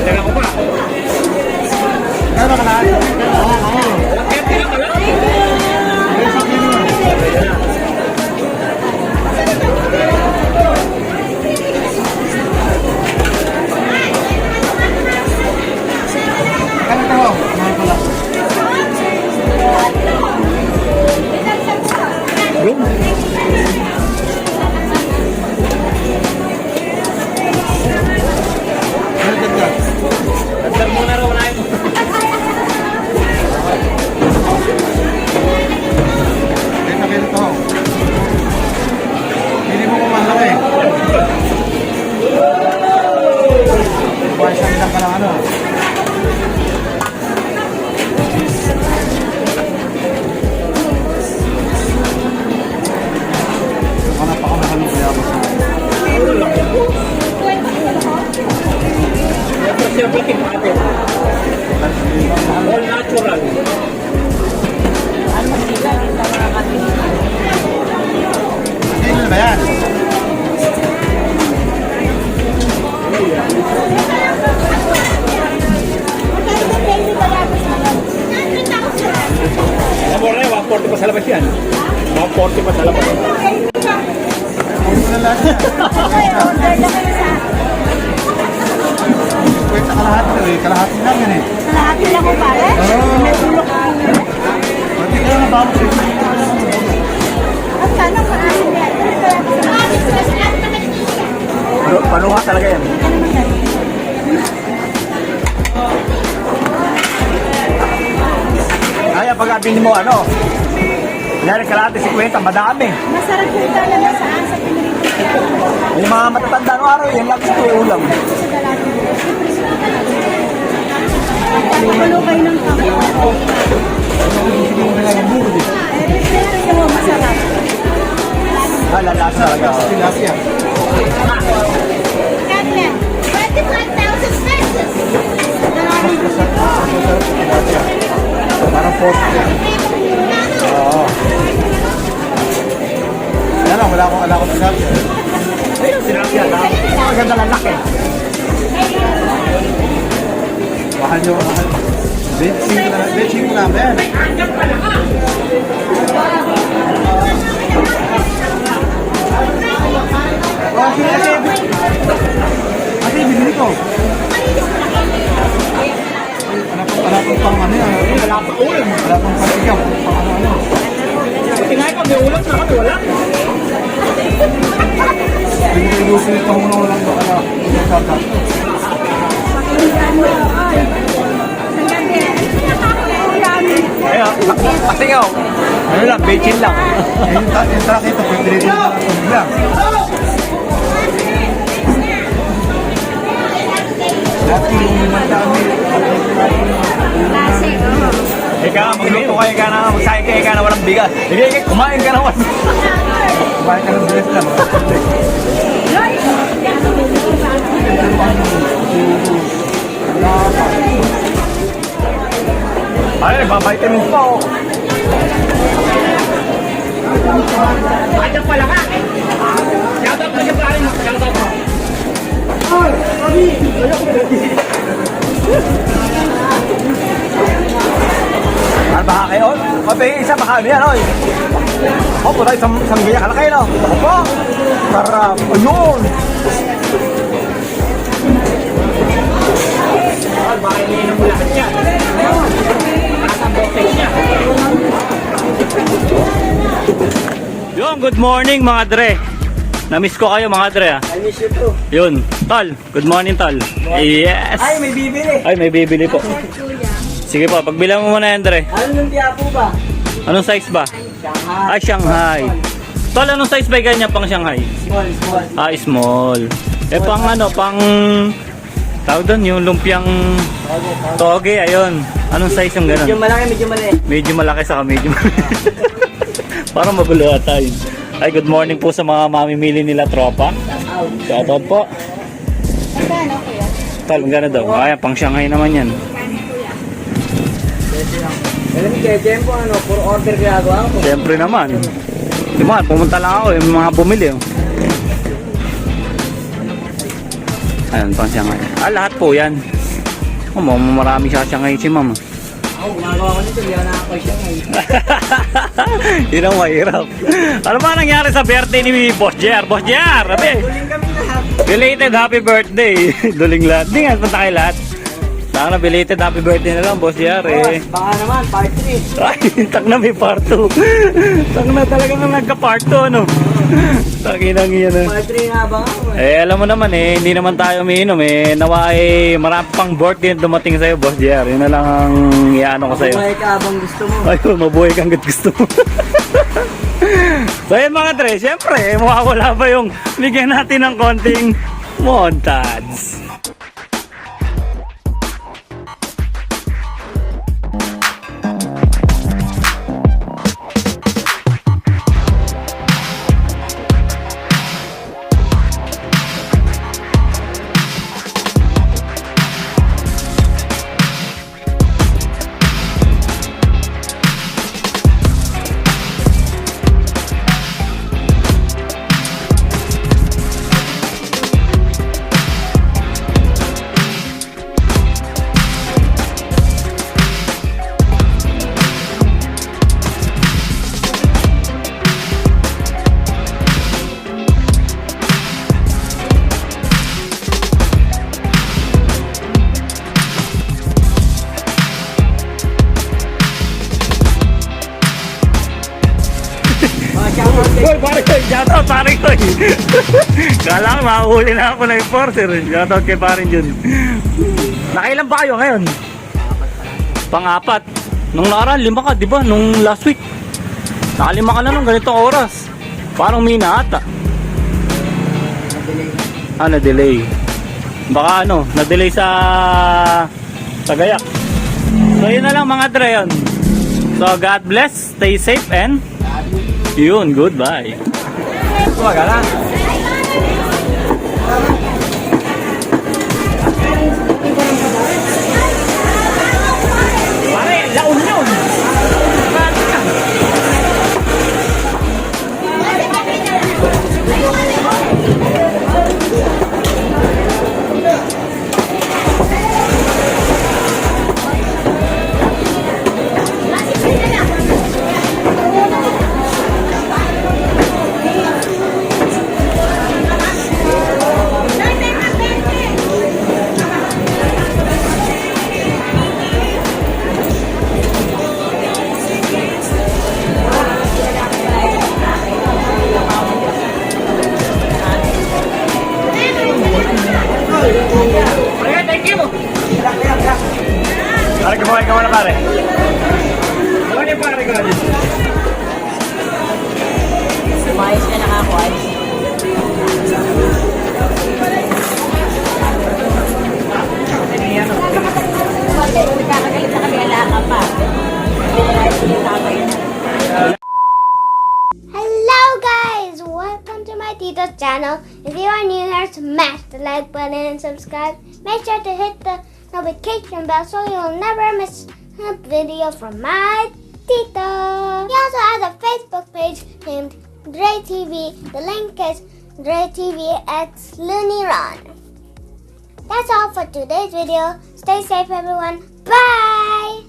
Teka ko pa. Kano ka na? Teka ka lang. Kano ka ho? Mahal pala. Yun. Ano dagdag? Tagdag muna raw na yun. Kaya kayo ito ho. Hindi mo kumalaki eh. Buhay siya lang ka lang ano. Hanap ako ng halong kaya ako. Siyempre natin. All natural. Ano ba yan? Alam mo rin, 140 pa sa labas yan. 140 pa sa labas. Ano na lahat yan? Kwenta kalahati na eh. Kalahati lang yan eh. Kalahati lang ko pare. May bulok. Pati kaya na ba ako sa Ang tanong maasin yan. Panuha talaga yan. Kaya pag abinin mo ano, kunyari kalahati 50, madami. Masarap yung talaga saan sa pinrito. Yung mga matatanda ng araw, yan lang gusto yung ulam. Sa dalati. Pagkulo kayo ng kampo. Pero masarap. Lalasa talaga. Pilasi yan. Kanya, 25,000 pesos. Parang 40 yan. Oo. Yan lang, wala akong pilasi. Ayun, sinarap yan. Maganda lang laki. Mahal nyo, mahal. Benching ko namin. Ate, binili ko. Wala pang pang ano yan. Wala pa ulam. Wala pang pasigaw. Pang ano. Tingnan ko, may ulam na kami, wala. Hindi ko ilusin ito muna walang doon. Ayun, pasingaw. Ano lang, bechin lang. Yung truck ito, pwede rin na tubig lang. Dati yung madami. Klase, oo. Ika, magluto kayo ka na, magsaya kayo ka na walang bigas. Hindi, kumain ka naman. Kumain ka ng bilis lang. Ay, babitin mo pa oh. Ayan pala ka. Shout out na siya pare. Shout out mo. Ay, kami. Ano ba kayo? Pati isa baka ano yan oy. Oh, puta isang gaya ka na kayo no. Ako po. Sarap. Ayun. Ay, baka iniinom mo lahat yan. Yun, good morning mga dre. Na-miss ko kayo mga dre ah. I miss you too. Yun, Tal. Good morning Tal. Yes. Ay, may bibili. Ay, may bibili po. Sige po, pagbilang mo muna yan dre. Ano yung tiyapo ba? Anong size ba? Shanghai. Ay, Shanghai. Tol, anong size ba ganyan pang Shanghai? Small, small. Ah, small. Eh, pang ano, pang... Tawag doon, yung lumpiang toge, ayun. Anong size yung Medyo ganun? malaki, medyo mali. Medyo malaki sa medyo parang magulo ata yun. Ay, good morning po sa mga mamimili nila tropa. Shoutout po. Magkano kuya? Tal, magkano daw? Ay, pang Shanghai naman yan. Alam niyo, kaya Jempo, ano, puro order ginagawa ko. Siyempre naman. Di ba, pumunta lang ako, yung mga bumili. Oh. Ayun, pang Shanghai. Lahat po yan. Marami siya Shanghai si ma'am. Ako, gumagawa ko nito, hindi ako nakakay siya ngayon. Yun ang mahirap. Ano ba nangyari sa birthday ni Boss JR? Boss JR, sabi. Tuling kami lahat. Belated happy birthday. Duling lahat. Di nga, punta kayo lahat. Sana belated happy birthday na lang, Boss JR eh. Boss, baka naman, part 3. Ay, tak na may part 2. Tak na talaga na nagka-part 2, ano? Takinang yan eh. Part 3 nga ba ako eh. Eh, alam mo naman eh, hindi naman tayo umiinom eh. Nawa eh, marami pang birthday na dumating sa'yo, Boss JR. Yun na lang ang iano ko sa'yo. Mabuhay ka habang gusto mo. Ay, mabuhay kang gusto mo. So yun mga tre, syempre, mawawala ba yung bigyan natin ng konting montage. Boy, pare ko, shoutout pare ko. Kala ko makahuli na ako ng enforcer. Shoutout kay pare Jun. Nakailan ba kayo ngayon? Pang-apat. Nung nakaraan, 5 ka, di ba? Nung last week. Nakalima ka na nung ganitong oras. Parang mina ata. Na-delay. Baka na-delay sa Gayak. So yun na lang mga dre yun. So God bless, stay safe and yun, goodbye. Wala na. Pare, laon yun. Pare, thank you. Pare, kumain ka muna pare. Kumain yung pare ko. Sumayos ka na ako, ay. Kasi nakakagalit sa kabila ka pa. Hello guys! Welcome to my Tito's channel. If you are new here, smash the like button and subscribe. Make sure to hit the notification bell so you'll never miss a video from my Tito. He also has a Facebook page named Dre TV. The link is Dre TV X Looney Ron. That's all for today's video. Stay safe everyone. Bye!